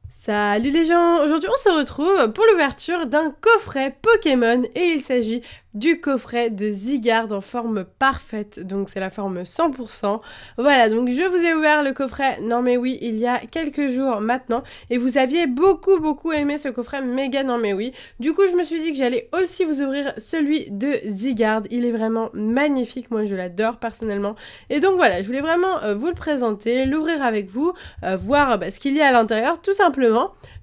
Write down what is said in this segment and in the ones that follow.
Salut les gens, aujourd'hui on se retrouve pour l'ouverture d'un coffret Pokémon et il s'agit du coffret de Zygarde en forme parfaite, donc c'est la forme 100%. Voilà, donc je vous ai ouvert le coffret, non mais oui, il y a quelques jours maintenant et vous aviez beaucoup aimé ce coffret méga non mais oui. Du coup je me suis dit que j'allais aussi vous ouvrir celui de Zygarde, il est vraiment magnifique, moi je l'adore personnellement. Et donc voilà, je voulais vraiment vous le présenter, l'ouvrir avec vous, voir ce qu'il y a à l'intérieur tout simplement.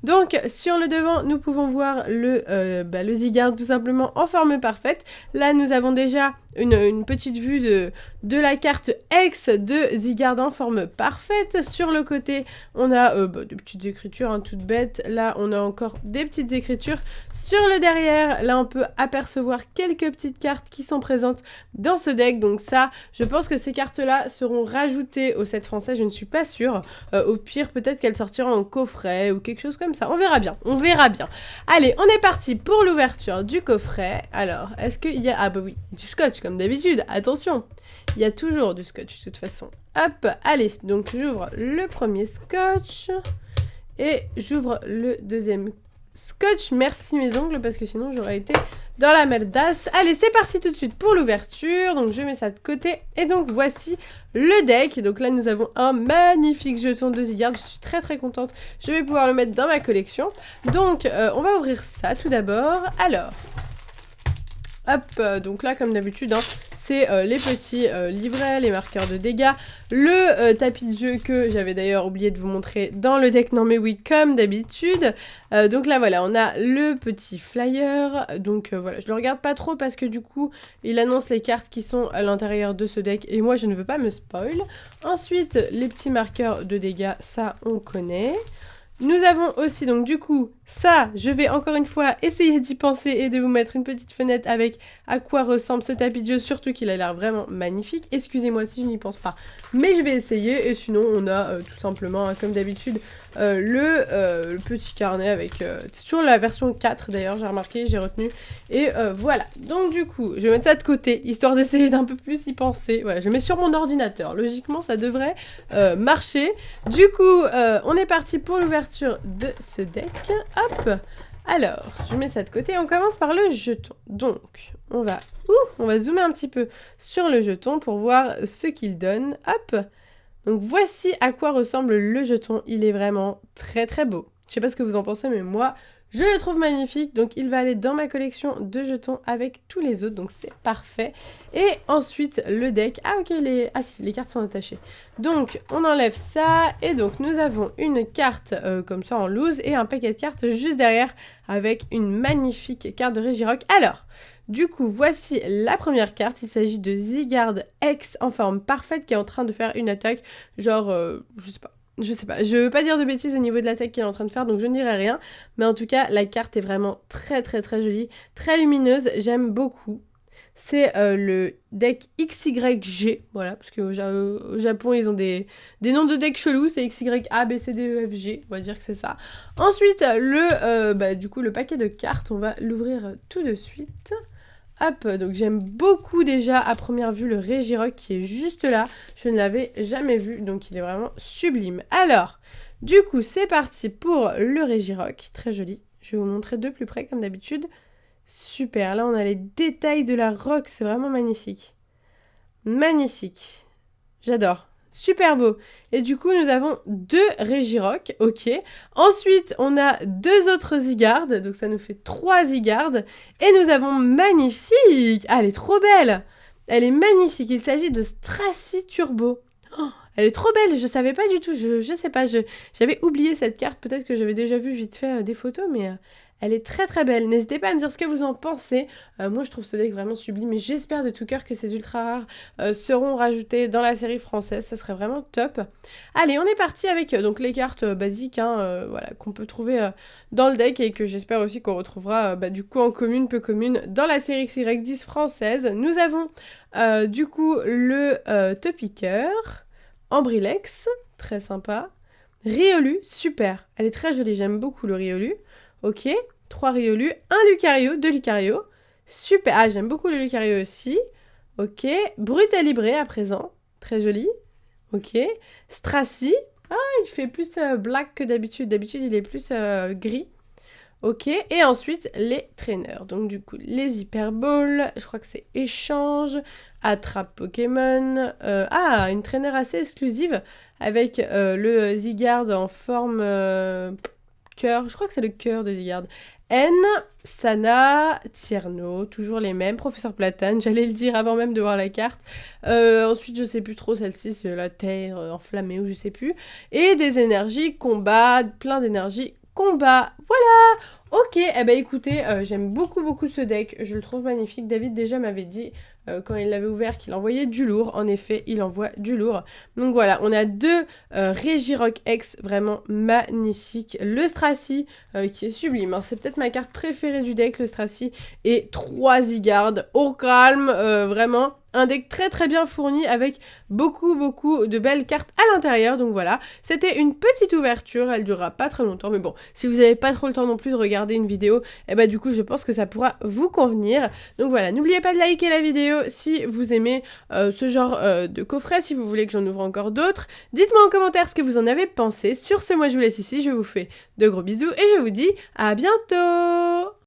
Donc sur le devant nous pouvons voir le Zygarde tout simplement en forme parfaite. Là nous avons déjà une petite vue de la carte X de Zygarde en forme parfaite. Sur le côté on a des petites écritures toutes bêtes. Là on a encore des petites écritures. Sur le derrière là on peut apercevoir quelques petites cartes qui sont présentes dans ce deck. Donc ça je pense que ces cartes là seront rajoutées au set français, je ne suis pas sûre. Au pire peut-être qu'elles sortiront en coffret ou quelque chose comme ça, on verra bien, on verra bien. Allez, on est parti pour l'ouverture du coffret. Alors, est-ce qu'il y a... Ah bah oui, du scotch comme d'habitude, attention. Il y a toujours du scotch de toute façon. Hop, allez, donc j'ouvre le premier scotch. Et j'ouvre le deuxième scotch. Merci mes ongles parce que sinon j'aurais été dans la merdasse. Allez, c'est parti tout de suite pour l'ouverture. Donc je mets ça de côté. Et donc voici le deck. Donc là nous avons un magnifique jeton de Zygarde. Je suis très contente. Je vais pouvoir le mettre dans ma collection. Donc on va ouvrir ça tout d'abord. Alors, hop, donc là comme d'habitude, c'est les petits livrets, les marqueurs de dégâts, le tapis de jeu que j'avais d'ailleurs oublié de vous montrer dans le deck, non mais oui, comme d'habitude. Donc là voilà, on a le petit flyer, donc voilà, je le regarde pas trop parce que du coup, il annonce les cartes qui sont à l'intérieur de ce deck et moi je ne veux pas me spoil. Ensuite, les petits marqueurs de dégâts, ça on connaît. Nous avons aussi donc du coup ça, je vais encore une fois essayer d'y penser et de vous mettre une petite fenêtre avec à quoi ressemble ce tapis de jeu, surtout qu'il a l'air vraiment magnifique. Excusez-moi si je n'y pense pas, mais je vais essayer. Et sinon on a tout simplement, comme d'habitude, le petit carnet avec... c'est toujours la version 4 d'ailleurs, j'ai remarqué, j'ai retenu. Et voilà, donc du coup, je vais mettre ça de côté, histoire d'essayer d'un peu plus y penser. Voilà, je mets sur mon ordinateur, logiquement ça devrait marcher. Du coup, on est parti pour l'ouverture de ce deck. Hop, alors, je mets ça de côté. On commence par le jeton. Donc, on va zoomer un petit peu sur le jeton pour voir ce qu'il donne. Hop, donc voici à quoi ressemble le jeton. Il est vraiment très beau. Je sais pas ce que vous en pensez, mais moi, je le trouve magnifique. Donc, il va aller dans ma collection de jetons avec tous les autres. Donc, c'est parfait. Et ensuite, le deck. Ah, ok, ah si, les cartes sont attachées. Donc, on enlève ça. Et donc, nous avons une carte comme ça en loose et un paquet de cartes juste derrière avec une magnifique carte de Regirock. Alors, du coup, voici la première carte. Il s'agit de Zygarde X en forme parfaite qui est en train de faire une attaque. Genre, je sais pas, je veux pas dire de bêtises au niveau de l'attaque qu'il est en train de faire, donc je ne dirai rien. Mais en tout cas, la carte est vraiment très jolie, très lumineuse, j'aime beaucoup. C'est le deck XYG, voilà, parce qu'au Japon, ils ont des noms de decks chelous, c'est XY, A, B, C, D, E, F, G, on va dire que c'est ça. Ensuite, du coup, le paquet de cartes, on va l'ouvrir tout de suite. Hop, donc j'aime beaucoup déjà à première vue le Regirock qui est juste là. Je ne l'avais jamais vu, donc il est vraiment sublime. Alors, du coup, c'est parti pour le Regirock. Très joli. Je vais vous montrer de plus près comme d'habitude. Super, là on a les détails de la rock, c'est vraiment magnifique. Magnifique. J'adore. Super beau. Et du coup, nous avons 2 Regirock, ok. Ensuite, on a 2 autres Zygarde, donc ça nous fait 3 Zygarde. Et nous avons magnifique. Ah, elle est trop belle. Elle est magnifique. Il s'agit de Stracy Turbo. Oh, elle est trop belle, je savais pas du tout, je sais pas, j'avais oublié cette carte, peut-être que j'avais déjà vu vite fait des photos, mais elle est très belle. N'hésitez pas à me dire ce que vous en pensez. Moi, je trouve ce deck vraiment sublime et j'espère de tout cœur que ces ultra rares seront rajoutés dans la série française. Ça serait vraiment top. Allez, on est parti avec donc les cartes basiques voilà, qu'on peut trouver dans le deck et que j'espère aussi qu'on retrouvera du coup en commune, peu commune, dans la série XY10 française. Nous avons du coup le Topiqueur, Ambrilex, très sympa. Riolu, super. Elle est très jolie, j'aime beaucoup le Riolu. Ok, 3 Riolu, 1 Lucario, 2 Lucario. Super, ah j'aime beaucoup le Lucario aussi. Ok, Brutalibré à présent, très joli. Ok, Stracy, il fait plus black que d'habitude. D'habitude, il est plus gris. Ok, et ensuite les trainers. Donc du coup, les Hyperballs, je crois que c'est échange, attrape Pokémon. Une trainer assez exclusive avec le Zygarde en forme cœur. Je crois que c'est le cœur de Zygarde. N, Sana, Tierno, toujours les mêmes. Professeur Platane, j'allais le dire avant même de voir la carte. Ensuite, je sais plus trop, celle-ci, c'est la terre enflammée ou je sais plus. Et des énergies combat, plein d'énergie combat. Voilà. Ok, eh ben écoutez, j'aime beaucoup ce deck, je le trouve magnifique. David déjà m'avait dit quand il l'avait ouvert qu'il envoyait du lourd. En effet, il envoie du lourd. Donc voilà, on a deux Regirock X vraiment magnifiques. Le Stracy qui est sublime, hein. C'est peut-être ma carte préférée du deck, le Stracy. Et 3 Zygarde au calme, vraiment. Un deck très bien fourni avec beaucoup de belles cartes à l'intérieur. Donc voilà, c'était une petite ouverture, elle durera pas très longtemps. Mais bon, si vous n'avez pas trop le temps non plus de regarder une vidéo, et bah du coup je pense que ça pourra vous convenir. Donc voilà, n'oubliez pas de liker la vidéo si vous aimez ce genre de coffret, si vous voulez que j'en ouvre encore d'autres. Dites-moi en commentaire ce que vous en avez pensé. Sur ce, moi je vous laisse ici, je vous fais de gros bisous et je vous dis à bientôt.